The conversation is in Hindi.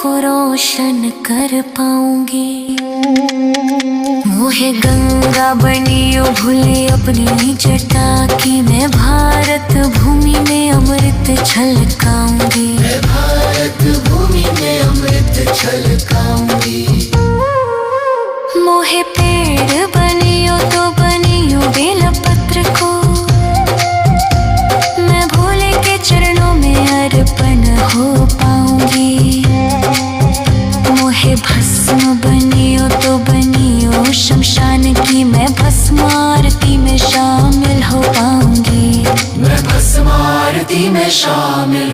को रोशन कर पाऊंगी। मोहे गंगा बनियो भूले अपनी जटा की, मैं भारत भूमि में अमृत छलकाऊंगी। मैं भारत भूमि में अमृत छलकाऊंगी। मोहे पेड़ बनियो तो बनियो बेलपत्र को, मैं भोले के चरणों में अर्पण हो पाऊंगी। मोहे भस्म बनियो तो बनियो शमशान की, मैं भस्म आरती में शामिल हो पाऊंगी। मैं भस्म आरती में शामिल